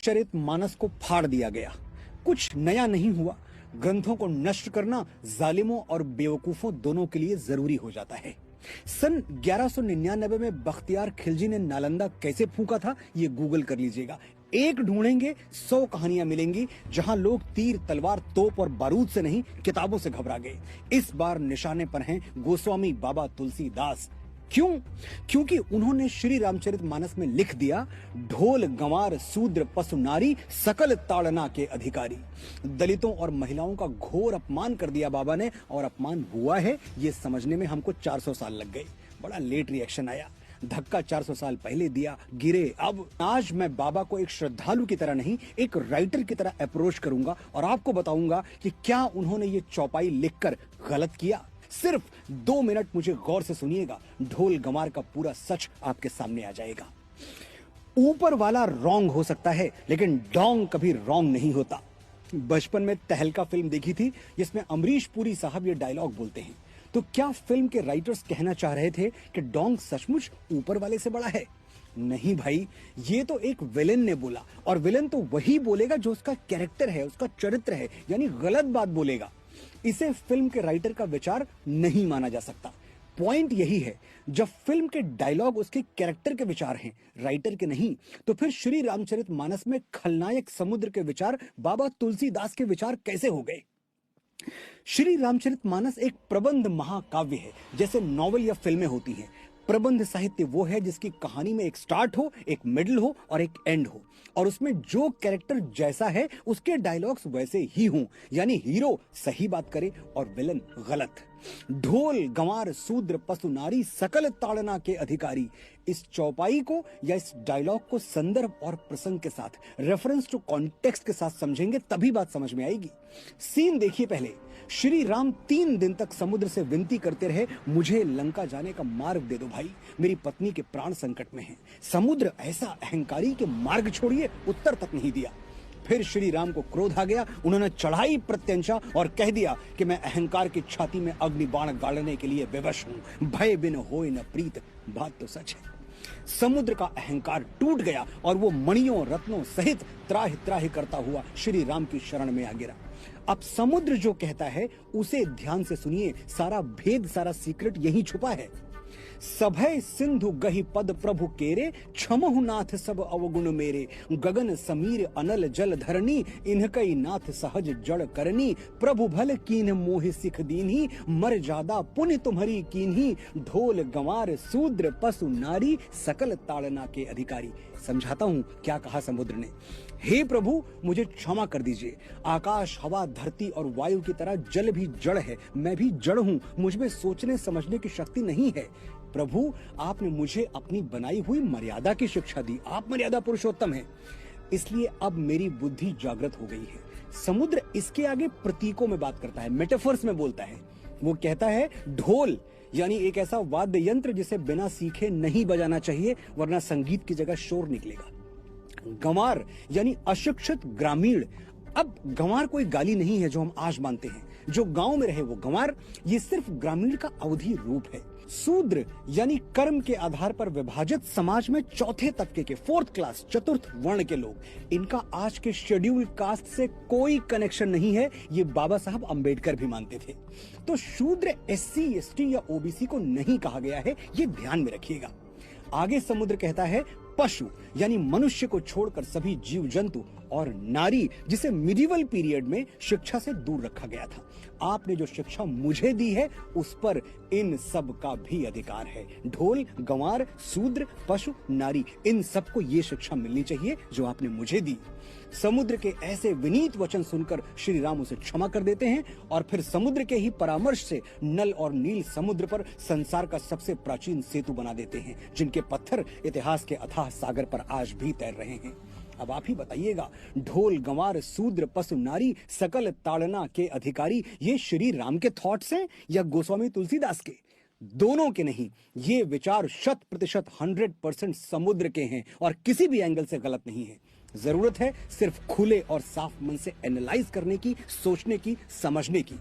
रामचरितमानस को फाड़ दिया गया। कुछ नया नहीं हुआ। ग्रंथों को नष्ट करना जालिमों और बेवकूफों दोनों के लिए जरूरी हो जाता है। सन 1199 में बख्तियार खिलजी ने नालंदा कैसे फूंका था, ये गूगल कर लीजिएगा। एक ढूंढेंगे 100 कहानियां मिलेंगी जहां लोग तीर तलवार तोप और बारूद से नहीं किताबों से घबरा गए। इस बार निशाने पर हैं गोस्वामी बाबा तुलसीदास। क्यों? क्योंकि उन्होंने श्री रामचरितमानस में लिख दिया, ढोल गंवार शूद्र पशु नारी सकल ताड़ना के अधिकारी। दलितों और महिलाओं का घोर अपमान कर दिया बाबा ने, और अपमान हुआ है ये समझने में हमको 400 साल लग गए। बड़ा लेट रिएक्शन आया। धक्का 400 साल पहले दिया, गिरे। अब आज मैं बाबा को एक श्रद्धालु की तरह नहीं, एक राइटर की तरह अप्रोच करूंगा और आपको बताऊंगा कि क्या उन्होंने ये चौपाई लिखकर गलत किया। सिर्फ 2 मिनट मुझे गौर से सुनिएगा, ढोल गंवार का पूरा सच आपके सामने आ जाएगा। ऊपर वाला रॉन्ग हो सकता है, लेकिन डोंग कभी रॉन्ग नहीं होता। बचपन में तहलका फिल्म देखी थी जिसमें अमरीश पुरी साहब ये डायलॉग बोलते हैं। तो क्या फिल्म के राइटर्स कहना चाह रहे थे कि डोंग सचमुच ऊपर वाले से बड़ा है? नहीं भाई, ये तो एक विलेन ने बोला, और विलेन तो वही बोलेगा जो उसका कैरेक्टर है, उसका चरित्र है, यानी गलत बात बोलेगा। इसे फिल्म के राइटर का विचार नहीं माना जा सकता। पॉइंट यही है, जब फिल्म के डायलॉग उसके कैरेक्टर के विचार हैं, राइटर के नहीं, तो फिर श्री रामचरितमानस में खलनायक समुद्र के विचार बाबा तुलसीदास के विचार कैसे हो गए? श्री रामचरितमानस एक प्रबंध महाकाव्य है, जैसे नॉवेल या फिल्में होती हैं। प्रबंध साहित्य वो है जिसकी कहानी में एक स्टार्ट हो, एक मिडिल हो और एक एंड हो, और उसमें जो कैरेक्टर जैसा है उसके डायलॉग्स वैसे ही हों, यानी हीरो सही बात करे और विलन गलत। ढोल गंवार शूद्र पशु नारी सकल ताड़ना के अधिकारी, इस चौपाई को या इस डायलॉग को संदर्भ और प्रसंग के साथ, रेफरेंस टू कॉन्टेक्स्ट के साथ समझेंगे तभी बात समझ में आएगी। सीन देखिए पहले। श्री राम 3 दिन तक समुद्र से विनती करते रहे, मुझे लंका जाने का मार्ग दे दो भाई, मेरी पत्नी के प्राण संकट में हैं। समुद्र ऐसा अहंकारी के मार्ग छोड़िए उत्तर तक नहीं दिया। फिर श्री राम को क्रोध आ गया, उन्होंने चढ़ाई प्रत्यंचा और कह दिया कि मैं अहंकार की छाती में अग्नि बाण गाड़ने के लिए विवश हूं, भय बिन होए न प्रीत। बात तो सच है। समुद्र का अहंकार टूट गया और वो मणियों रत्नों सहित त्राहि त्राहि करता हुआ श्री राम की शरण में आ गिरा। अब समुद्र जो कहता है उसे ध्यान से सुनिए, सारा भेद, सारा सीक्रेट यही छुपा है। सभय सिंधु गहि पद प्रभु केरे, क्षमहु नाथ सब अवगुण मेरे। गगन समीर अनल जल धरनी, इनकई नाथ सहज जड़ करनी। प्रभु भल कीन मोहि सिख दीन्ही, मर जादा पुण्य तुम्हारी कीन्ही। ढोल गंवार शूद्र पशु नारी, सकल ताड़ना के अधिकारी। समझाता हूं क्या कहा समुद्र ने। हे प्रभु, मुझे क्षमा कर दीजिए। आकाश हवा धरती और वायु की तरह जल भी जड़ है, मैं भी जड़ हूं, मुझ में सोचने समझने की शक्ति नहीं है। प्रभु, आपने मुझे अपनी बनाई हुई मर्यादा की शिक्षा दी, आप मर्यादा पुरुषोत्तम हैं, इसलिए अब मेरी बुद्धि जागृत हो गई है। समुद्र इसके आगे प्रतीकों में बात करता है, मेटाफर्स में बोलता है। वो कहता है ढोल यानी एक ऐसा वाद्य यंत्र जिसे बिना सीखे नहीं बजाना चाहिए, वरना संगीत की जगह शोर निकलेगा। गंवार यानी अशिक्षित ग्रामीण। अब गंवार कोई गाली नहीं है जो हम आज मानते हैं, जो गांव में रहे वो गंवार, ये सिर्फ ग्रामीण का अवधि रूप है। शूद्र यानी कर्म के आधार पर विभाजित समाज में चौथे तबके के, 4th क्लास, चतुर्थ वर्ण के लोग। इनका आज के शेड्यूल कास्ट से कोई कनेक्शन नहीं है, ये बाबा साहब अंबेडकर भी मानते थे। तो शूद्र SC ST या OBC को नहीं कहा गया है, ये ध्यान में रखिएगा। आगे समुद्र कहता है पशु यानी मनुष्य को छोड़कर सभी जीव जंतु, और नारी जिसे मिडिवल पीरियड में शिक्षा से दूर रखा गया था। आपने जो शिक्षा मुझे दी है उस पर इन सब का भी अधिकार है। ढोल गंवार शूद्र पशु नारी, इन सबको ये शिक्षा मिलनी चाहिए जो आपने मुझे दी। समुद्र के ऐसे विनीत वचन सुनकर श्री राम उसे क्षमा कर देते हैं, और फिर समुद्र के ही परामर्श से नल और नील समुद्र पर संसार का सबसे प्राचीन सेतु बना देते हैं, जिनके पत्थर इतिहास के अथाह सागर पर आज भी तैर रहे हैं। अब आप ही बताइएगा, ढोल गंवार शूद्र पशु नारी सकल ताड़ना के अधिकारी, ये श्री राम के थॉट्स हैं या गोस्वामी तुलसीदास के? दोनों के नहीं, ये विचार 100% 100% समुद्र के हैं और किसी भी एंगल से गलत नहीं है। जरूरत है सिर्फ खुले और साफ मन से एनालाइज करने की, सोचने की, समझने की।